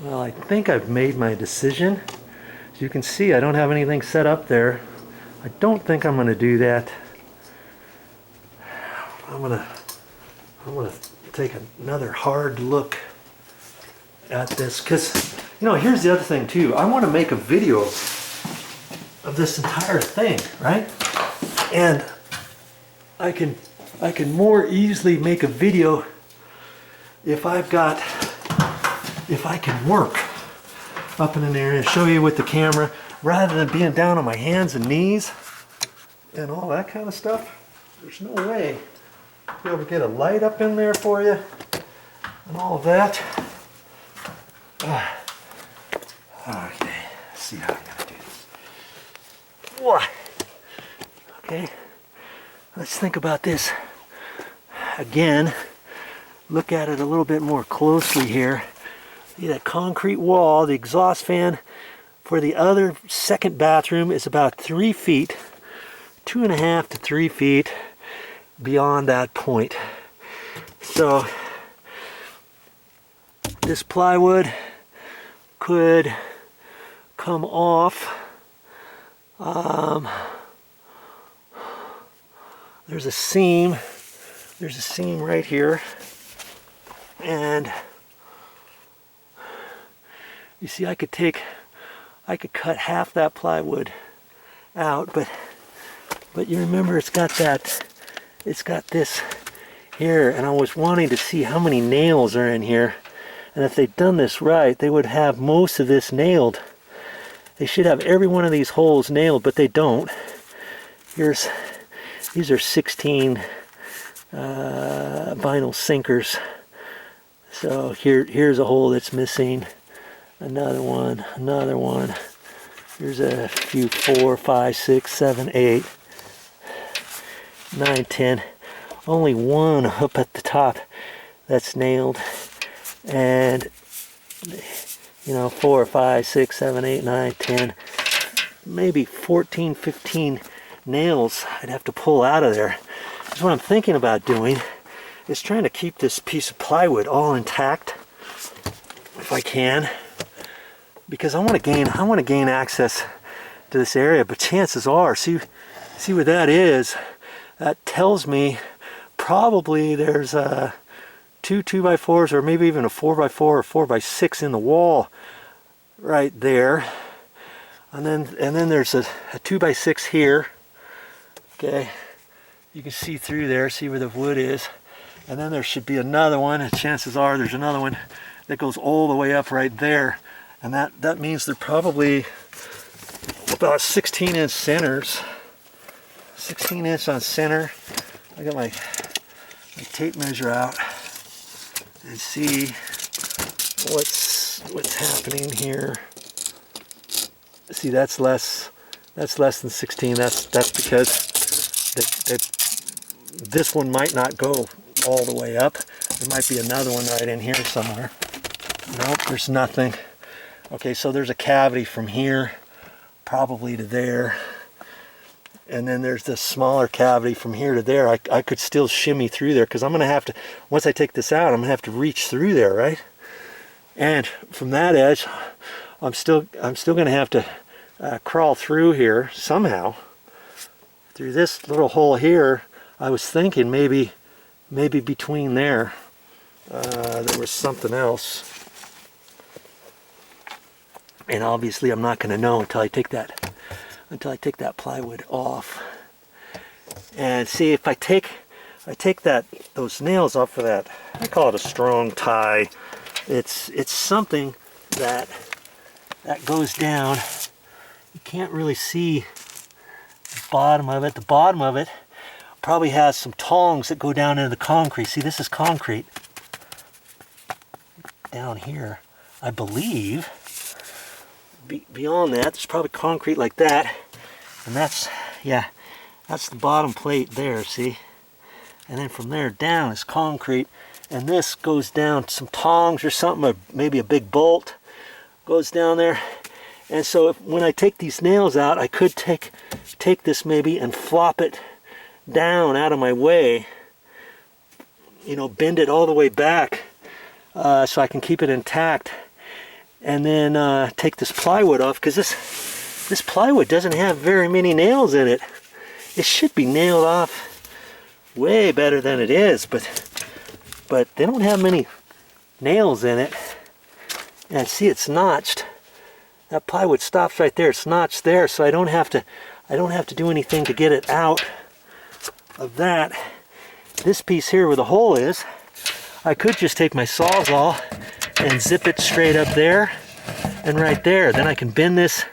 Well, I think I've made my decision. As you can see, I don't have anything set up there. I don't think I'm going to do that. I'm gonna take another hard look at this, because you know, here's the other thing too. I want to make a video of this entire thing, right? And I can more easily make a video if I can work up in an area and show you with the camera rather than being down on my hands and knees and all that kind of stuff. There's no way I'll be able to get a light up in there for you and all of that. Okay, let's see how I'm gonna do this. What? Okay, let's think about this again. Look at it a little bit more closely here. See that concrete wall, the exhaust fan for the other second bathroom is about 3 feet, 2.5 to 3 feet beyond that point. So this plywood could come off. There's a seam right here, and you see I could cut half that plywood out, but you remember it's got this here, and I was wanting to see how many nails are in here, and if they'd done this right, they would have most of this nailed. They should have every one of these holes nailed, but they don't. These are 16 vinyl sinkers. So here's a hole that's missing. Another one. Here's a few, 4, 5, 6, 7, 8, 9, 10. Only one up at the top that's nailed. And you know, 4, 5, 6, 7, 8, 9, 10, maybe 14, 15 nails I'd have to pull out of there. That's what I'm thinking about doing, is trying to keep this piece of plywood all intact if I can, because I want to gain access to this area. But chances are, see where that is, that tells me probably there's two 2x4s, or maybe even a 4x4 or 4x6 in the wall right there, and then there's a 2x6 here. Okay, you can see through there, see where the wood is, and then there should be another one, and chances are there's another one that goes all the way up right there, and that means they're probably about 16-inch centers. 16-inch on center. I got my tape measure out and see what's happening here. See, that's less than 16. That's because this one might not go all the way up. There might be another one right in here somewhere. Nope, there's nothing. Okay, so there's a cavity from here probably to there, and then there's this smaller cavity from here to there. I could still shimmy through there, because I'm gonna have to, once I take this out, I'm gonna have to reach through there, right? And from that edge, I'm still gonna have to crawl through here somehow. Through this little hole here, I was thinking maybe between there, there was something else. And obviously I'm not gonna know until I take that plywood off. And see, if I take those nails off of that, I call it a strong tie. It's something that goes down. You can't really see the bottom of it. The bottom of it probably has some tongs that go down into the concrete. See, this is concrete down here, I believe. Beyond that, there's probably concrete like that, and that's the bottom plate there, see? And then from there down is concrete, and this goes down some tongs or something, or maybe a big bolt goes down there. And so when I take these nails out, I could take this maybe and flop it down out of my way, you know, bend it all the way back so I can keep it intact. and then take this plywood off, because this plywood doesn't have very many nails in it. It should be nailed off way better than it is, but they don't have many nails in it. And see, it's notched. That plywood stops right there. It's notched there, so I don't have to do anything to get it out of that. This piece here where the hole is, I could just take my Sawzall and zip it straight up there and right there. Then I can bend this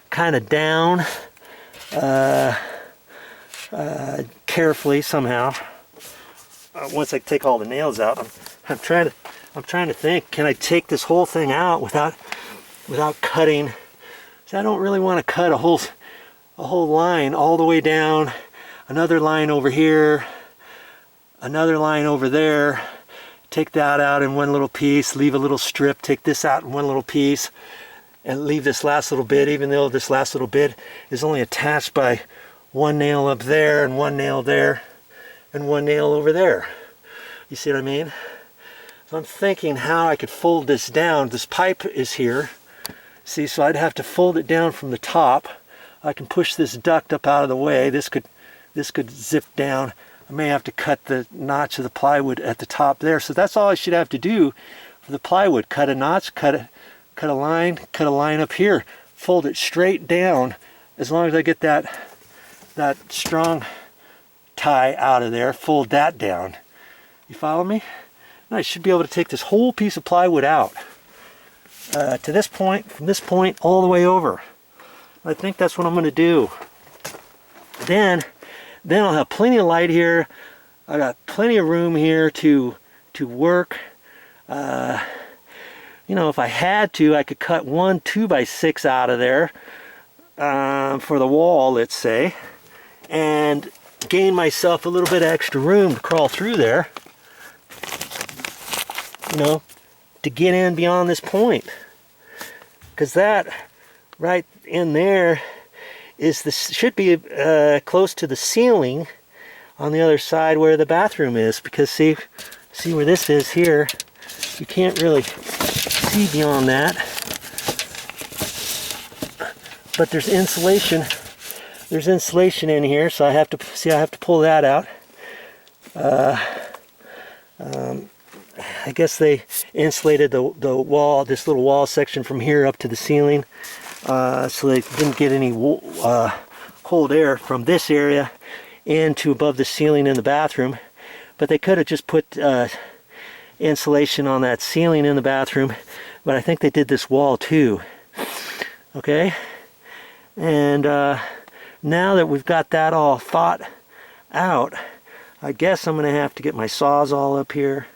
kind of down carefully somehow. Once I take all the nails out, I'm trying to think, can I take this whole thing out without cutting? So I don't really want to cut a whole line all the way down, another line over here, another line over there, take that out in one little piece, leave a little strip, take this out in one little piece, and leave this last little bit, even though this last little bit is only attached by one nail up there and one nail there and one nail over there. You see what I mean? So I'm thinking how I could fold this down. This pipe is here. See, so I'd have to fold it down from the top. I can push this duct up out of the way. This could zip down. I may have to cut the notch of the plywood at the top there. So that's all I should have to do for the plywood. Cut a notch, cut a line up here. Fold it straight down. As long as I get that strong tie out of there, fold that down. You follow me? And I should be able to take this whole piece of plywood out to this point, from this point all the way over. I think that's what I'm going to do. Then I'll have plenty of light here. I got plenty of room here to work. You know, if I had to, I could cut one 2x6 out of there for the wall, let's say, and gain myself a little bit of extra room to crawl through there. You know, to get in beyond this point, because that right in there is should be close to the ceiling on the other side where the bathroom is, because see where this is here, you can't really see beyond that, but there's insulation in here, so I have to pull that out. I guess they insulated the wall, this little wall section from here up to the ceiling, so they didn't get any cold air from this area into above the ceiling in the bathroom. But they could have just put insulation on that ceiling in the bathroom, but I think they did this wall too. Okay, and now that we've got that all thought out, I guess I'm going to have to get my Sawzall up here.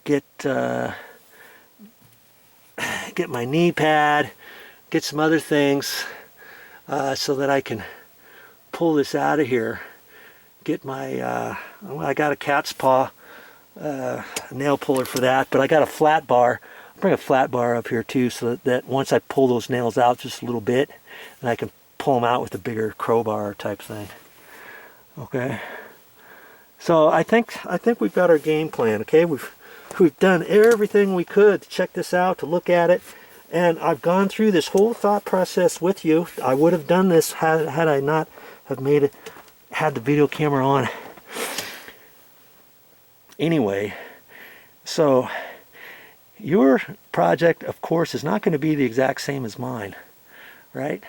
Get my knee pad, get some other things so that I can pull this out of here. Get my, I got a cat's paw nail puller for that, but I got a flat bar. I'll bring a flat bar up here too, so that once I pull those nails out just a little bit, and I can pull them out with a bigger crowbar type thing. Okay. So I think we've got our game plan. Okay, we've done everything we could to check this out, to look at it, and I've gone through this whole thought process with you. I would have done this had I not have had the video camera on. Anyway, so your project, of course, is not going to be the exact same as mine, right?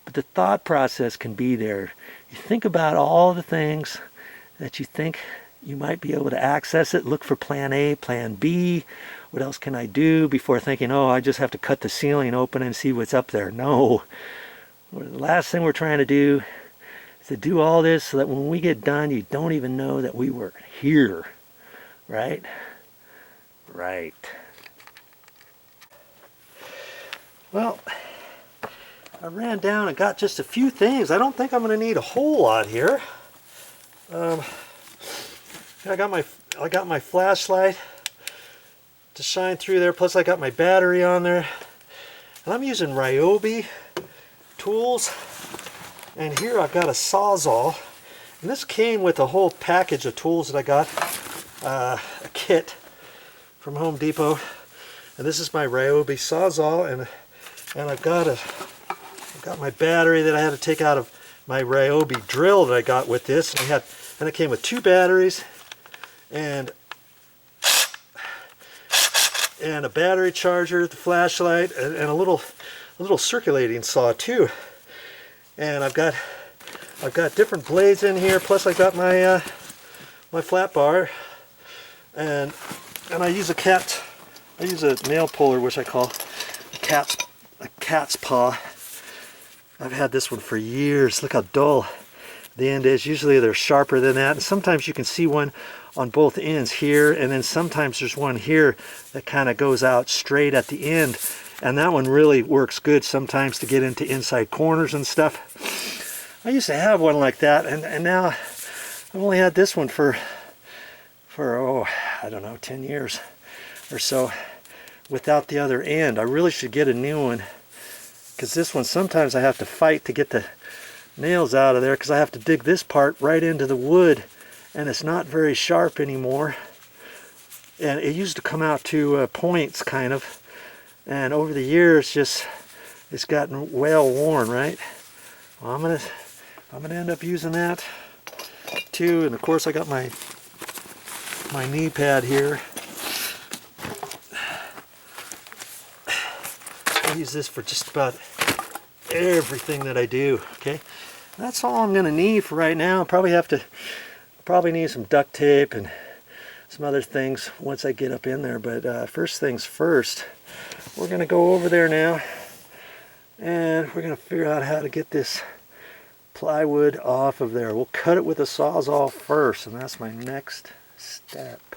But the thought process can be there. You think about all the things that you think you might be able to access it. Look for plan A, plan B. What else can I do before thinking, oh, I just have to cut the ceiling open and see what's up there. No. The last thing we're trying to do is to do all this so that when we get done, you don't even know that we were here. Right? Right. Well, I ran down and got just a few things. I don't think I'm going to need a whole lot here. I got my flashlight to shine through there, plus I got my battery on there, and I'm using Ryobi tools, and here I've got a Sawzall, and this came with a whole package of tools that I got, a kit from Home Depot. And this is my Ryobi Sawzall, and I've got my battery that I had to take out of my Ryobi drill that I got with this. And it came with 2 batteries and a battery charger, the flashlight, and a little circulating saw too. And I've got different blades in here. Plus I got my my flat bar, and I use a nail puller, which I call a cat's paw. I've had this one for years. Look how dull the end is. Usually they're sharper than that, and sometimes you can see one on both ends here, and then sometimes there's one here that kind of goes out straight at the end, and that one really works good sometimes to get into inside corners and stuff. I used to have one like that, and now I've only had this one for oh, I don't know, 10 years or so without the other end. I really should get a new one, because this one sometimes I have to fight to get the nails out of there, because I have to dig this part right into the wood, and it's not very sharp anymore. And it used to come out to points kind of, and over the years it's gotten well worn, right? Well, I'm gonna end up using that too. And of course I got my knee pad here. I use this for just about everything that I do. Okay, that's all I'm gonna need for right now. Probably need some duct tape and some other things once I get up in there, but first things first, we're gonna go over there now and we're gonna figure out how to get this plywood off of there. We'll cut it with a Sawzall first, and that's my next step.